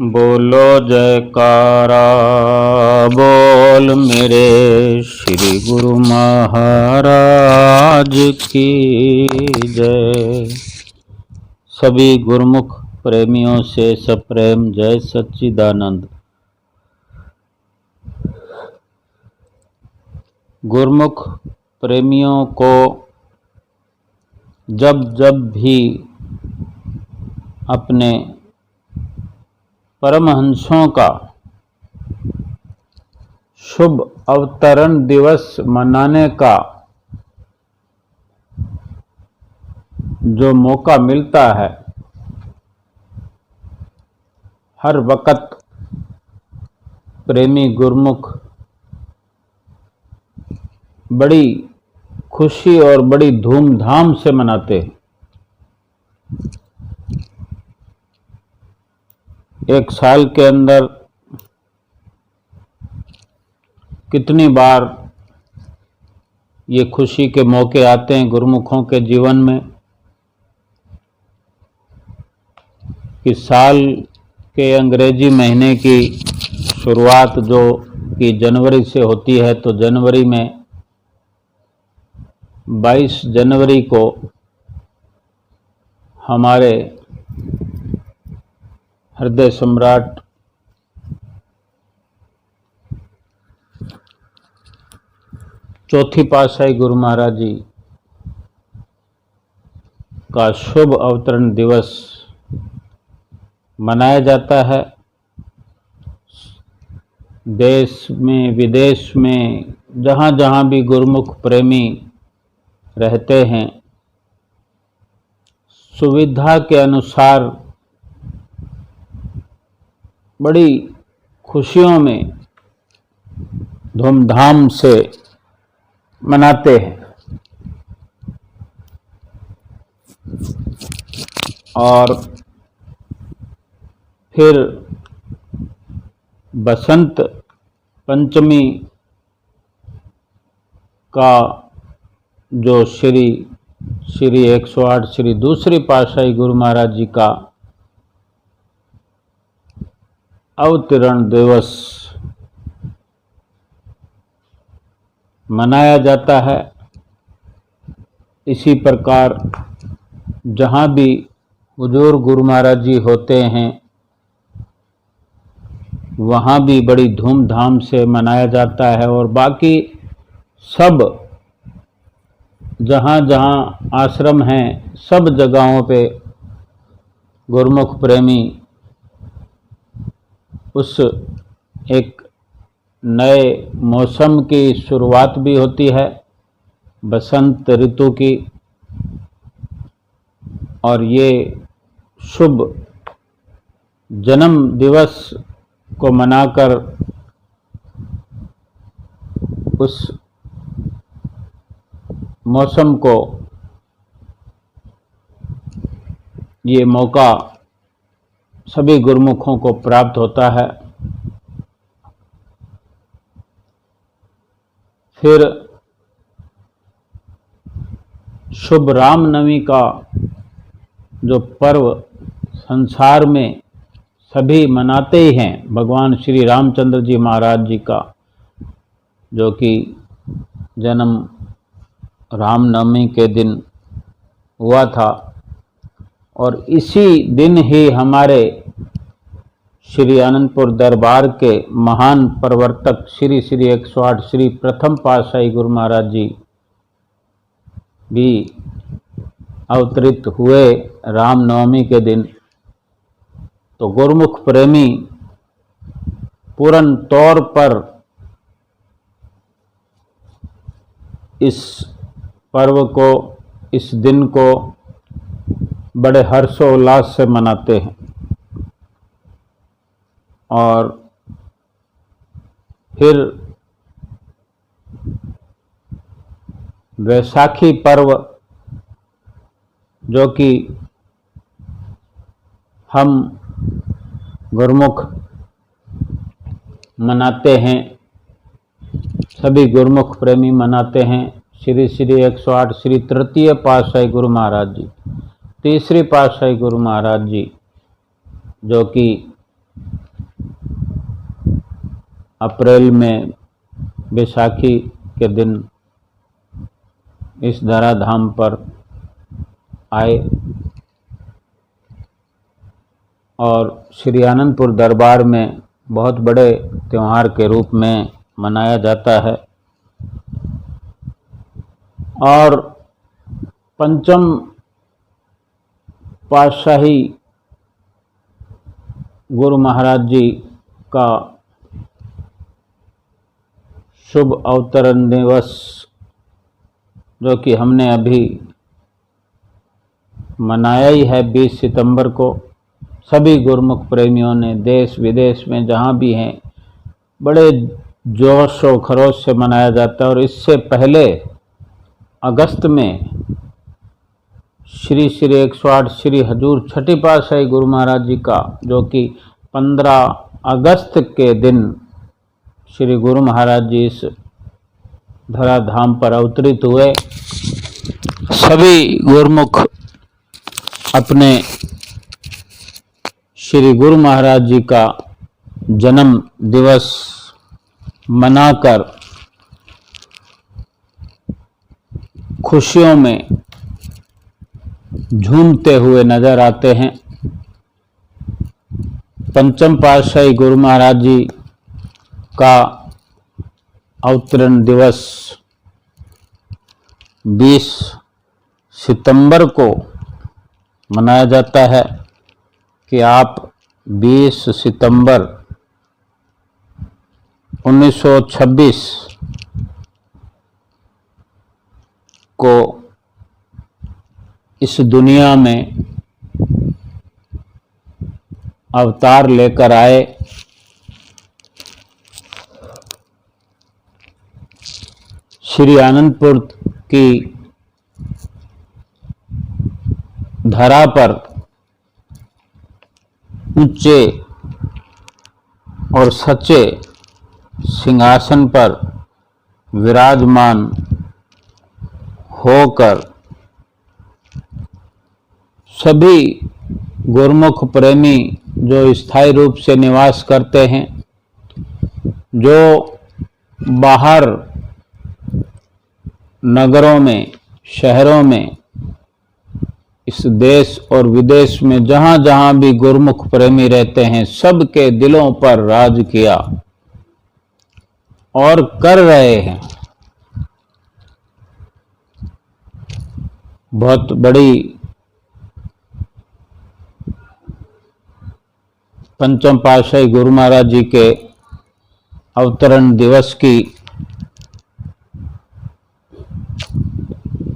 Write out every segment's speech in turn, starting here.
बोलो जयकारा बोल मेरे श्री गुरु महाराज की जय। सभी गुरुमुख प्रेमियों से सप्रेम जय सच्चिदानंद। गुरुमुख प्रेमियों को जब जब भी अपने परमहंसों का शुभ अवतरण दिवस मनाने का जो मौका मिलता है, हर वक्त प्रेमी गुरुमुख बड़ी खुशी और बड़ी धूमधाम से मनाते हैं। एक साल के अंदर कितनी बार ये खुशी के मौके आते हैं गुरुमुखों के जीवन में कि साल के अंग्रेजी महीने की शुरुआत जो कि जनवरी से होती है, तो जनवरी में 22 जनवरी को हमारे हृदय सम्राट चौथी पातशाही गुरु महाराज जी का शुभ अवतरण दिवस मनाया जाता है। देश में विदेश में जहाँ जहाँ भी गुरुमुख प्रेमी रहते हैं, सुविधा के अनुसार बड़ी खुशियों में धूमधाम से मनाते हैं। और फिर बसंत पंचमी का जो श्री 108 श्री दूसरी पातशाही गुरु महाराज जी का अवतरण दिवस मनाया जाता है। इसी प्रकार जहाँ भी हुजूर गुरु महाराज जी होते हैं, वहाँ भी बड़ी धूमधाम से मनाया जाता है। और बाकी सब जहाँ जहाँ आश्रम हैं, सब जगहों पे गुरुमुख प्रेमी उस एक नए मौसम की शुरुआत भी होती है, बसंत ऋतु की, और ये शुभ जन्म दिवस को मनाकर उस मौसम को ये मौका सभी गुरुमुखों को प्राप्त होता है। फिर शुभ रामनवमी का जो पर्व संसार में सभी मनाते ही हैं, भगवान श्री रामचंद्र जी महाराज जी का जो कि जन्म रामनवमी के दिन हुआ था। और इसी दिन ही हमारे श्री आनंदपुर दरबार के महान प्रवर्तक श्री 108 श्री प्रथम पातशाही गुरु महाराज जी भी अवतरित हुए रामनवमी के दिन। तो गुरुमुख प्रेमी पूर्ण तौर पर इस पर्व को, इस दिन को बड़े हर्षोल्लास से मनाते हैं। और फिर वैसाखी पर्व जो कि हम गुरुमुख मनाते हैं, सभी गुरुमुख प्रेमी मनाते हैं। श्री 108 श्री तृतीय पातशाही गुरु महाराज जी, तीसरी पातशाही गुरु महाराज जी जो कि अप्रैल में बैसाखी के दिन इस धराधाम पर आए और श्री आनंदपुर दरबार में बहुत बड़े त्यौहार के रूप में मनाया जाता है। और पंचम पातशाही गुरु महाराज जी का शुभ अवतरण दिवस, जो कि हमने अभी मनाया ही है 20 सितंबर को, सभी गुरुमुख प्रेमियों ने देश विदेश में जहाँ भी हैं बड़े जोश और खरोश से मनाया जाता है। और इससे पहले अगस्त में श्री 108 श्री हजूर छठी पातशाही गुरु महाराज जी का, जो कि 15 अगस्त के दिन श्री गुरु महाराज जी इस धराधाम पर अवतरित हुए। सभी गुरुमुख अपने श्री गुरु महाराज जी का जन्म दिवस मनाकर खुशियों में झूमते हुए नजर आते हैं। पंचम पातशाही गुरु महाराज जी का अवतरण दिवस 20 सितंबर को मनाया जाता है कि आप 20 सितंबर 1926 को इस दुनिया में अवतार लेकर आए। श्री आनंदपुर की धरा पर ऊंचे और सच्चे सिंहासन पर विराजमान होकर सभी गुरुमुख प्रेमी जो स्थायी रूप से निवास करते हैं, जो बाहर नगरों में, शहरों में, इस देश और विदेश में जहां जहां भी गुरुमुख प्रेमी रहते हैं, सबके दिलों पर राज किया और कर रहे हैं। बहुत बड़ी पंचम पातशाही गुरु महाराज जी के अवतरण दिवस की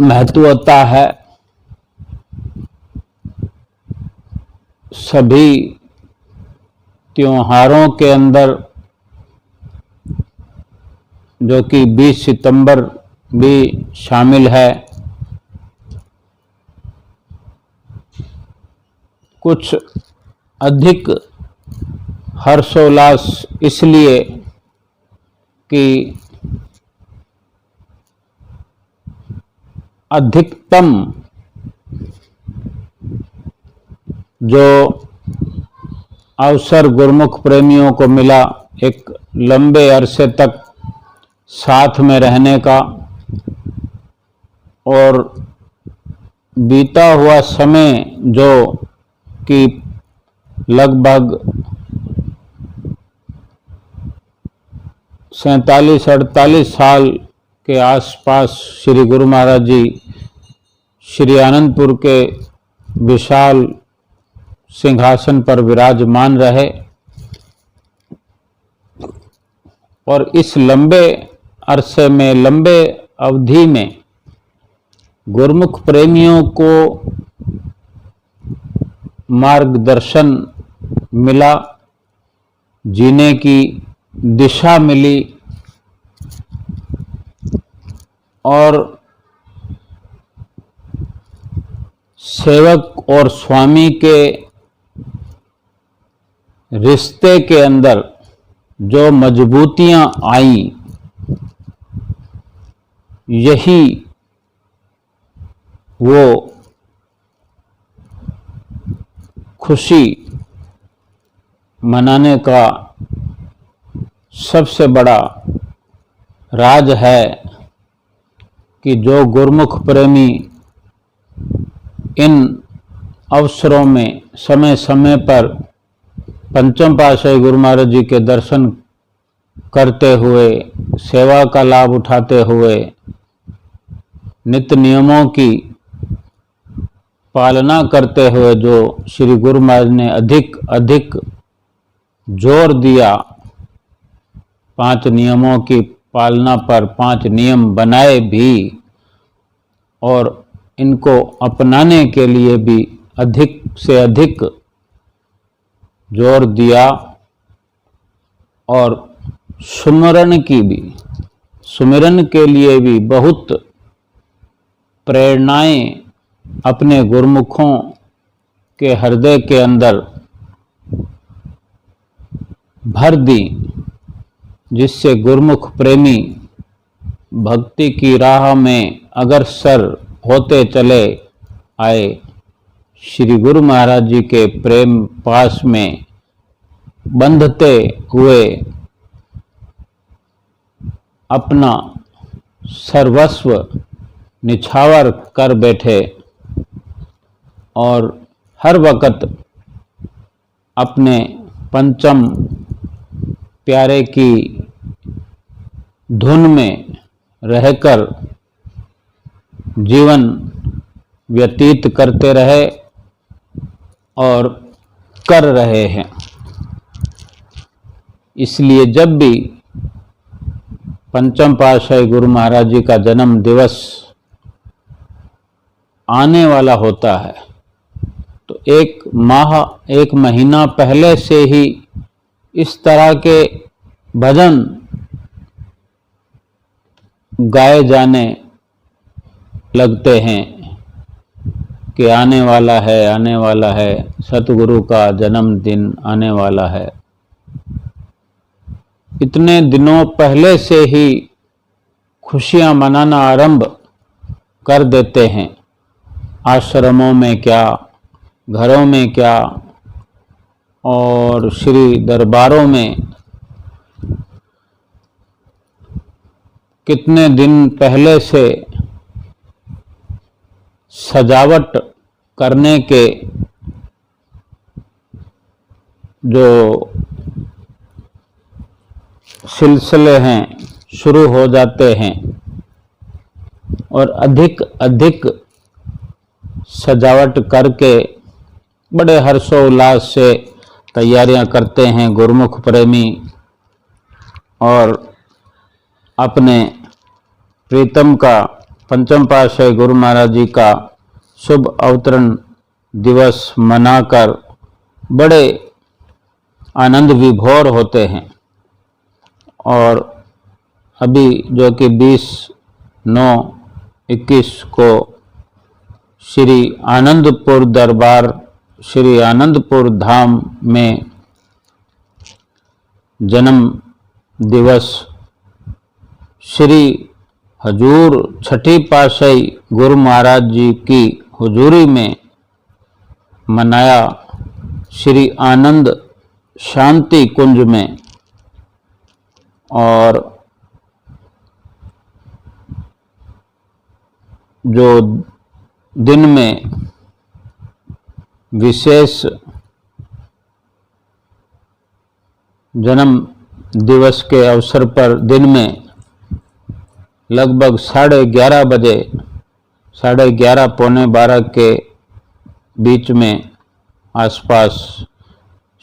महत्वता है। सभी त्योहारों के अंदर, जो कि 20 सितंबर भी शामिल है, कुछ अधिक हर्षोल्लास इसलिए कि अधिकतम जो अवसर गुरुमुख प्रेमियों को मिला एक लंबे अरसे तक साथ में रहने का, और बीता हुआ समय जो कि लगभग 47-48 साल के आसपास श्री गुरु महाराज जी श्री आनंदपुर के विशाल सिंहासन पर विराजमान रहे। और इस लंबे अरसे में, लंबे अवधि में गुरुमुख प्रेमियों को मार्गदर्शन मिला, जीने की दिशा मिली, और सेवक और स्वामी के रिश्ते के अंदर जो मजबूतियां आई, यही वो खुशी मनाने का सबसे बड़ा राज है कि जो गुरुमुख प्रेमी इन अवसरों में समय समय पर पंचम पातशाही गुरु महाराज जी के दर्शन करते हुए, सेवा का लाभ उठाते हुए, नित्य नियमों की पालना करते हुए जो श्री गुरु महाराज ने अधिक अधिक जोर दिया 5 नियमों की पालना पर, 5 नियम बनाए भी और इनको अपनाने के लिए भी अधिक से अधिक जोर दिया और सुमिरन के लिए भी बहुत प्रेरणाएं अपने गुरुमुखों के हृदय के अंदर भर दी, जिससे गुरुमुख प्रेमी भक्ति की राह में अग्रसर होते चले आए। श्री गुरु महाराज जी के प्रेम पास में बंधते हुए अपना सर्वस्व निछावर कर बैठे और हर वक्त अपने पंचम प्यारे की धुन में रहकर जीवन व्यतीत करते रहे और कर रहे हैं। इसलिए जब भी पंचम पातशाही गुरु महाराज जी का जन्म दिवस आने वाला होता है तो एक महीना पहले से ही इस तरह के भजन गाए जाने लगते हैं कि आने वाला है सतगुरु का जन्मदिन आने वाला है। इतने दिनों पहले से ही खुशियां मनाना आरंभ कर देते हैं। आश्रमों में क्या, घरों में क्या और श्री दरबारों में कितने दिन पहले से सजावट करने के जो सिलसिले हैं शुरू हो जाते हैं और अधिक अधिक सजावट करके बड़े हर्षोल्लास से तैयारियां करते हैं गुरुमुख प्रेमी और अपने प्रीतम का पंचम पातशाही गुरु महाराज जी का शुभ अवतरण दिवस मनाकर बड़े आनंद विभोर होते हैं। और अभी जो कि 20/9/21 को श्री आनंदपुर दरबार श्री आनंदपुर धाम में जन्म दिवस श्री हजूर छठी पातशाही गुरु महाराज जी की हुजूरी में मनाया। श्री आनंद शांति कुंज में और जो दिन में विशेष जन्म दिवस के अवसर पर दिन में लगभग 11:30 बजे 11:30 पौने 12 के बीच में आसपास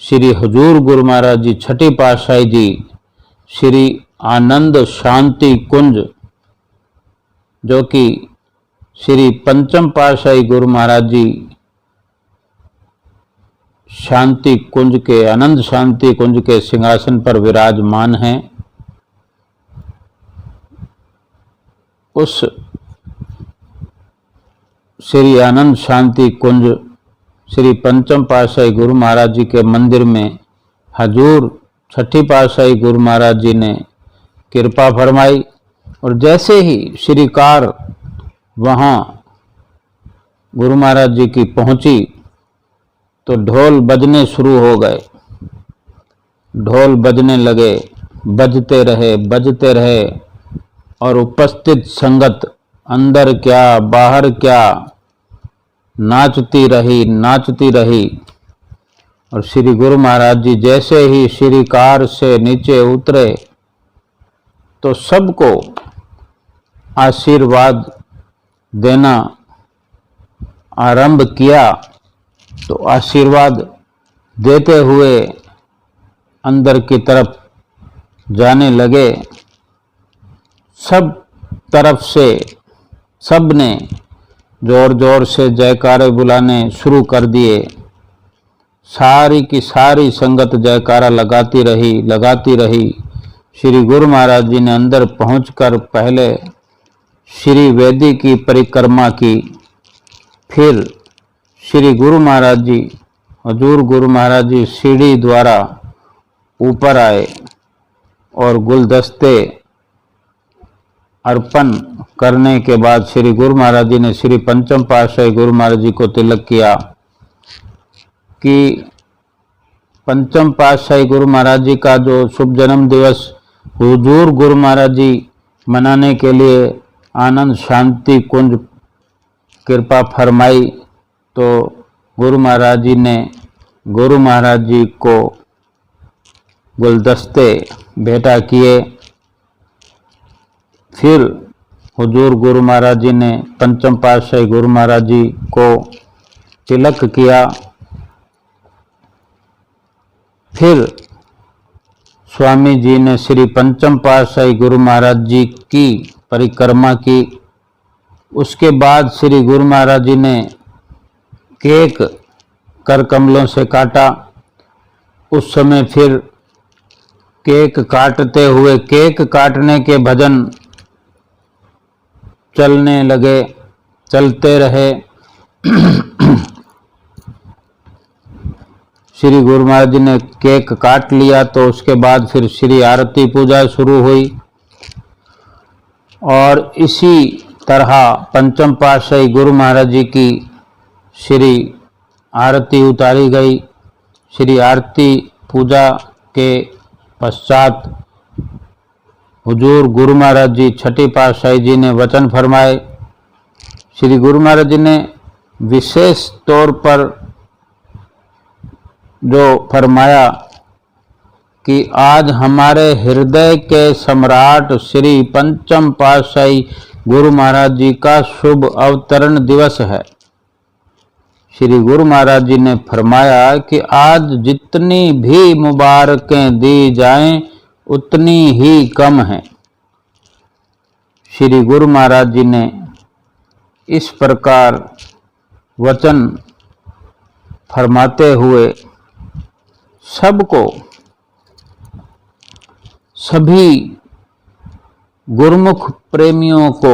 श्री हजूर गुरु महाराज जी छठी पातशाही जी श्री आनंद शांति कुंज जो कि श्री पंचम पातशाही गुरु महाराज जी शांति कुंज के आनंद शांति कुंज के सिंहासन पर विराजमान हैं, उस श्री आनंद शांति कुंज श्री पंचम पातशाही गुरु महाराज जी के मंदिर में हजूर छठी पातशाही गुरु महाराज जी ने कृपा फरमाई और जैसे ही श्रीकार वहाँ गुरु महाराज जी की पहुँची तो ढोल बजने शुरू हो गए। ढोल बजने लगे बजते रहे और उपस्थित संगत अंदर क्या बाहर क्या नाचती रही। और श्री गुरु महाराज जी जैसे ही श्री कार से नीचे उतरे तो सबको आशीर्वाद देना आरंभ किया। तो आशीर्वाद देते हुए अंदर की तरफ जाने लगे। सब तरफ से सब ने जोर जोर से जयकारे बुलाने शुरू कर दिए। सारी की सारी संगत जयकारा लगाती रही। श्री गुरु महाराज जी ने अंदर पहुंचकर पहले श्री वेदी की परिक्रमा की, फिर श्री गुरु महाराज जी हजूर गुरु महाराज जी सीढ़ी द्वारा ऊपर आए और गुलदस्ते अर्पण करने के बाद श्री गुरु महाराज जी ने श्री पंचम पातशाही गुरु महाराज जी को तिलक किया कि पंचम पातशाही गुरु महाराज जी का जो शुभ जन्म दिवस हुजूर गुरु महाराज जी मनाने के लिए आनंद शांति कुंज कृपा फरमाई। तो गुरु महाराज जी ने गुरु महाराज जी को गुलदस्ते भेंटा किए। फिर हुजूर गुरु महाराज जी ने पंचम पातशाही गुरु महाराज जी को तिलक किया। फिर स्वामी जी ने श्री पंचम पातशाही गुरु महाराज जी की परिक्रमा की। उसके बाद श्री गुरु महाराज जी ने केक कर कमलों से काटा। उस समय फिर केक काटते हुए केक काटने के भजन चलने लगे, चलते रहे। श्री गुरु महाराज जी ने केक काट लिया तो उसके बाद फिर श्री आरती पूजा शुरू हुई। और इसी तरह पंचम पातशाही गुरु महाराज जी की श्री आरती उतारी गई। श्री आरती पूजा के पश्चात हुजूर गुरु महाराज जी छठी पातशाही जी ने वचन फरमाए। श्री गुरु महाराज जी ने विशेष तौर पर जो फरमाया कि आज हमारे हृदय के सम्राट श्री पंचम पातशाही गुरु महाराज जी का शुभ अवतरण दिवस है। श्री गुरु महाराज जी ने फरमाया कि आज जितनी भी मुबारकें दी जाएं उतनी ही कम है। श्री गुरु महाराज जी ने इस प्रकार वचन फरमाते हुए सबको, सभी गुरुमुख प्रेमियों को,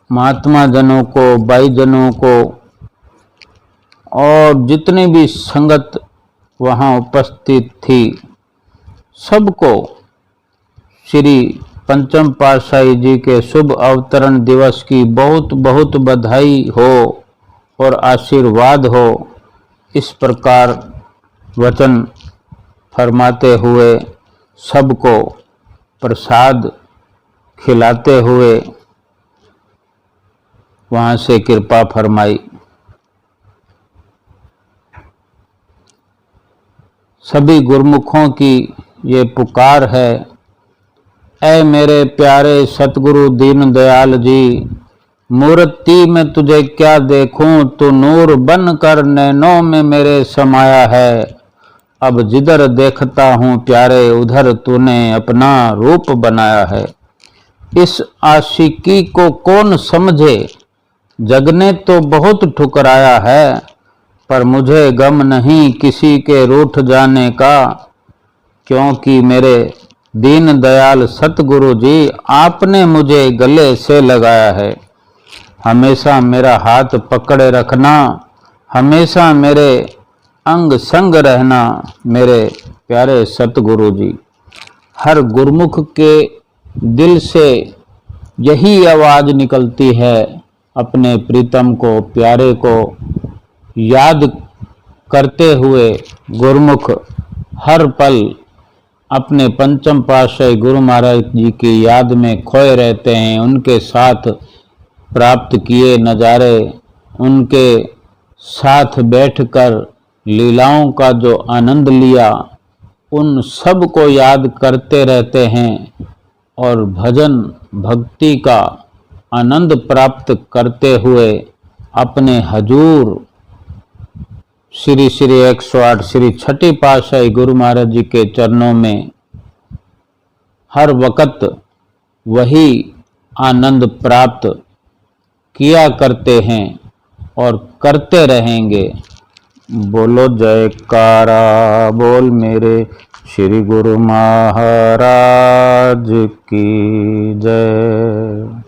महात्मा जनों को, भाई जनों को और जितनी भी संगत वहाँ उपस्थित थी सबको श्री पंचम पातशाही जी के शुभ अवतरण दिवस की बहुत बहुत बधाई हो और आशीर्वाद हो। इस प्रकार वचन फरमाते हुए सबको प्रसाद खिलाते हुए वहाँ से कृपा फरमाई। सभी गुरुमुखों की ये पुकार है, ऐ मेरे प्यारे सतगुरु दीन दयाल जी, मूर्ति में तुझे क्या देखूं, तू नूर बन कर नैनों में मेरे समाया है। अब जिधर देखता हूँ प्यारे उधर तूने अपना रूप बनाया है। इस आशिकी को कौन समझे, जग ने तो बहुत ठुकराया है, पर मुझे गम नहीं किसी के रूठ जाने का, क्योंकि मेरे दीन दयाल सतगुरु जी आपने मुझे गले से लगाया है। हमेशा मेरा हाथ पकड़े रखना, हमेशा मेरे अंग संग रहना मेरे प्यारे सतगुरु जी। हर गुरुमुख के दिल से यही आवाज निकलती है, अपने प्रीतम को, प्यारे को याद करते हुए गुरुमुख हर पल अपने पंचम पातशाही गुरु महाराज जी की याद में खोए रहते हैं। उनके साथ प्राप्त किए नज़ारे, उनके साथ बैठकर लीलाओं का जो आनंद लिया, उन सब को याद करते रहते हैं और भजन भक्ति का आनंद प्राप्त करते हुए अपने हजूर श्री श्री 108 श्री छठी पातशाही गुरु महाराज जी के चरणों में हर वक्त वही आनंद प्राप्त किया करते हैं और करते रहेंगे। बोलो जयकारा बोल मेरे श्री गुरु महाराज की जय।